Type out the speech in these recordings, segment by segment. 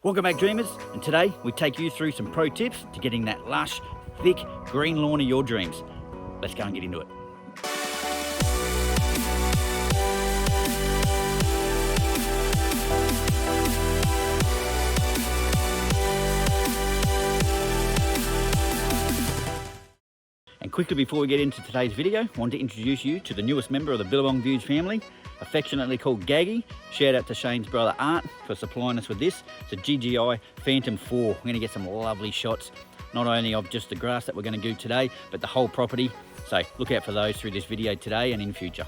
Welcome back, Dreamers, and today we take you through some pro tips to getting that lush, thick, green lawn of your dreams. Let's go and get into it. And quickly before we get into today's video, I want to introduce you to the newest member of the Billabong Views family, affectionately called Gaggy. Shout out to Shane's brother Art for supplying us with this. It's a GGI Phantom 4. We're going to get some lovely shots, not only of just the grass that we're going to do today, but the whole property. So look out for those through this video today and in future.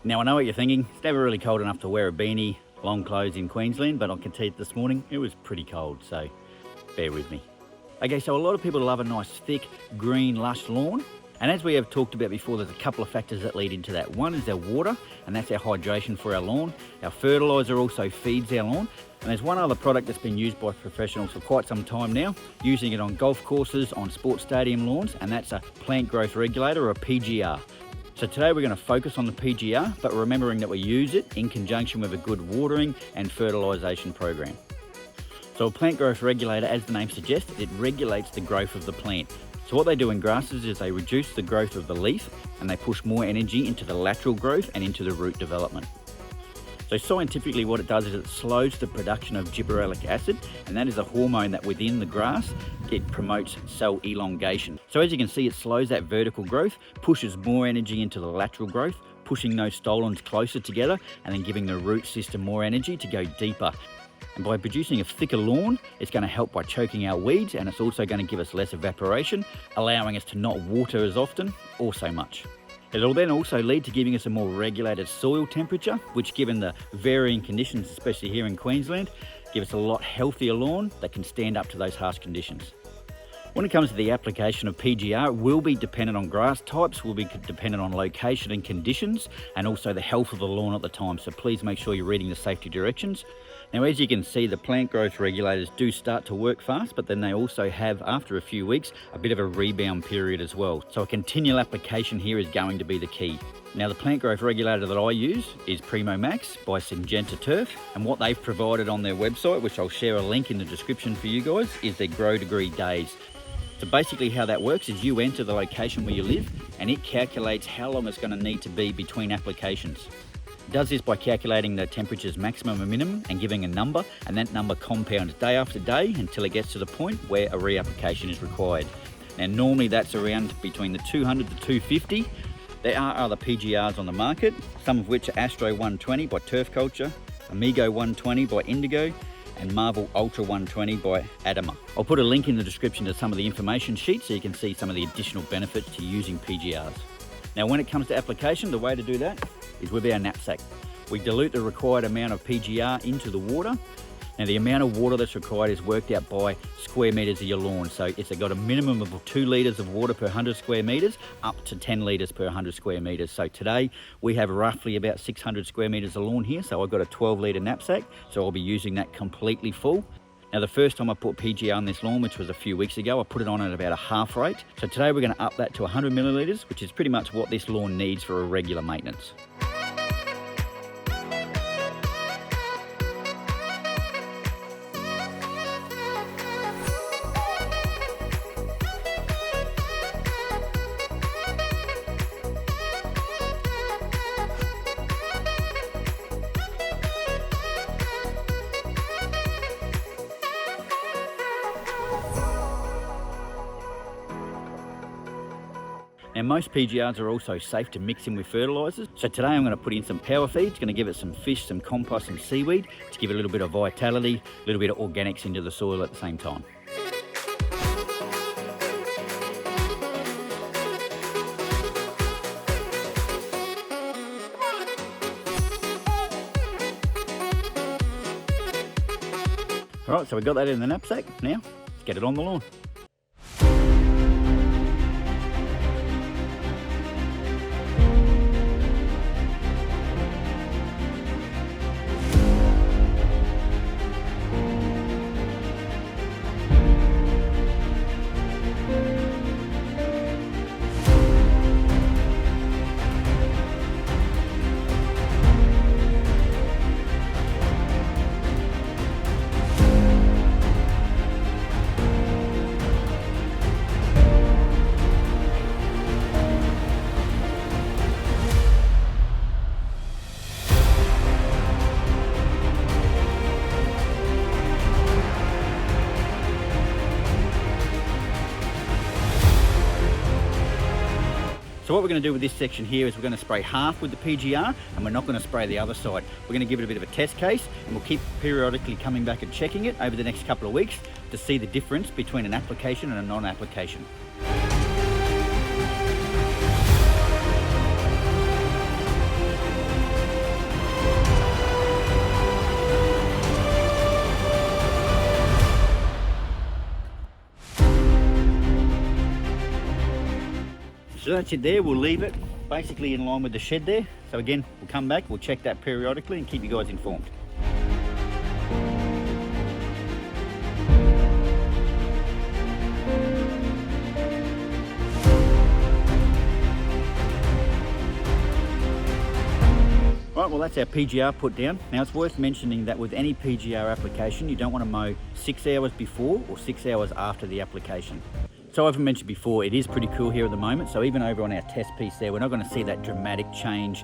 Now I know what you're thinking, it's never really cold enough to wear a beanie, long clothes in Queensland, but I can tell you this morning it was pretty cold, so bear with me. Okay, so a lot of people love a nice thick, green, lush lawn. And as we have talked about before, there's a couple of factors that lead into that. One is our water, and that's our hydration for our lawn. Our fertiliser also feeds our lawn. And there's one other product that's been used by professionals for quite some time now, using it on golf courses, on sports stadium lawns, and that's a plant growth regulator, or a PGR. So today we're going to focus on the PGR, but remembering that we use it in conjunction with a good watering and fertilisation program. So a plant growth regulator, as the name suggests, it regulates the growth of the plant. So what they do in grasses is they reduce the growth of the leaf and they push more energy into the lateral growth and into the root development. So scientifically what it does is it slows the production of gibberellic acid, and that is a hormone that within the grass, it promotes cell elongation. So as you can see, it slows that vertical growth, pushes more energy into the lateral growth, pushing those stolons closer together and then giving the root system more energy to go deeper. And by producing a thicker lawn, it's going to help by choking out weeds, and it's also going to give us less evaporation, allowing us to not water as often or so much. It'll then also lead to giving us a more regulated soil temperature, which given the varying conditions, especially here in Queensland, give us a lot healthier lawn that can stand up to those harsh conditions. When it comes to the application of PGR, it will be dependent on grass types, will be dependent on location and conditions, and also the health of the lawn at the time. So please make sure you're reading the safety directions. Now, as you can see, the plant growth regulators do start to work fast, but then they also have, after a few weeks, a bit of a rebound period as well. So a continual application here is going to be the key. Now, the plant growth regulator that I use is Primo Max by Syngenta Turf, and what they've provided on their website, which I'll share a link in the description for you guys, is their Grow Degree days. So basically how that works is you enter the location where you live and it calculates how long it's going to need to be between applications. It does this by calculating the temperature's maximum and minimum and giving a number, and that number compounds day after day until it gets to the point where a reapplication is required. Now normally that's around between the 200 to 250. There are other PGRs on the market, some of which are Astro 120 by Turf Culture, Amigo 120 by Indigo, and Marvel Ultra 120 by Adama. I'll put a link in the description to some of the information sheets so you can see some of the additional benefits to using PGRs. Now when it comes to application, the way to do that is with our knapsack. We dilute the required amount of PGR into the water. Now the amount of water that's required is worked out by square metres of your lawn. So it's got a minimum of 2 litres of water per 100 square metres up to 10 litres per 100 square metres. So today we have roughly about 600 square metres of lawn here. So I've got a 12 litre knapsack. So I'll be using that completely full. Now the first time I put PGR on this lawn, which was a few weeks ago, I put it on at about a half rate. So today we're going to up that to 100 millilitres, which is pretty much what this lawn needs for a regular maintenance. Now most PGRs are also safe to mix in with fertilisers. So today I'm going to put in some power feed. It's going to give it some fish, some compost, some seaweed to give it a little bit of vitality, a little bit of organics into the soil at the same time. Alright, so we've got that in the knapsack. Now, let's get it on the lawn. So what we're going to do with this section here is we're going to spray half with the PGR, and we're not going to spray the other side. We're going to give it a bit of a test case, and we'll keep periodically coming back and checking it over the next couple of weeks to see the difference between an application and a non-application. So that's it there, we'll leave it basically in line with the shed there. So again, we'll come back, we'll check that periodically and keep you guys informed. Right, well that's our PGR put down. Now it's worth mentioning that with any PGR application, you don't want to mow 6 hours before or 6 hours after the application. So I've mentioned before, it is pretty cool here at the moment. So even over on our test piece there, we're not going to see that dramatic change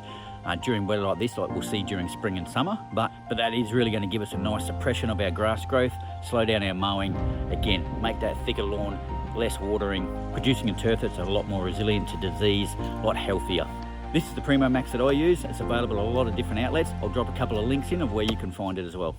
during weather like this, like we'll see during spring and summer. But that is really going to give us a nice suppression of our grass growth, slow down our mowing, again, make that thicker lawn, less watering, producing a turf that's a lot more resilient to disease, a lot healthier. This is the Primo Max that I use. It's available at a lot of different outlets. I'll drop a couple of links in of where you can find it as well.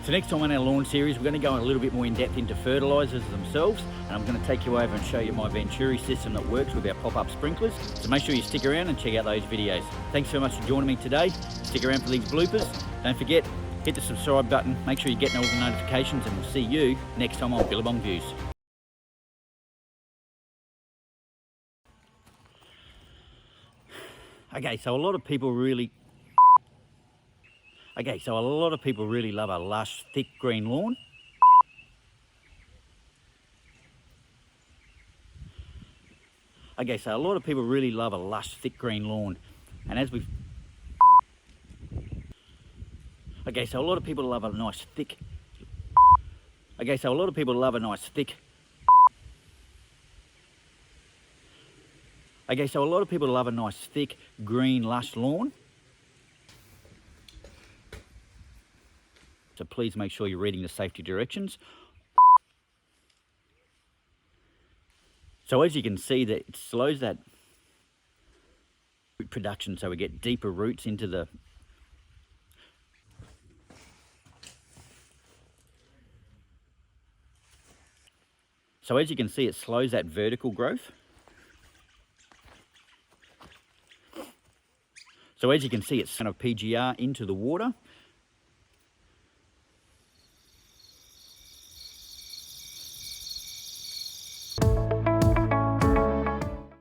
So next time on our lawn series, we're going to go a little bit more in depth into fertilisers themselves, and I'm going to take you over and show you my Venturi system that works with our pop-up sprinklers. So make sure you stick around and check out those videos. Thanks so much for joining me today. Stick around for these bloopers. Don't forget, hit the subscribe button, make sure you're getting all the notifications, and we'll see you next time on Billabong Views. Okay, so a lot of people really love a lush, thick green lawn. Okay, so a lot of people really love a lush, thick green lawn. And as we've... Okay, so a lot of people love a nice thick... Okay, so a lot of people love a nice thick... Okay, so a lot of people love a nice, thick, green, lush lawn. So please make sure you're reading the safety directions. So as you can see, that it slows that root production, so we get deeper roots into the... So as you can see, it slows that vertical growth. So as you can see, it's kind of PGR into the water.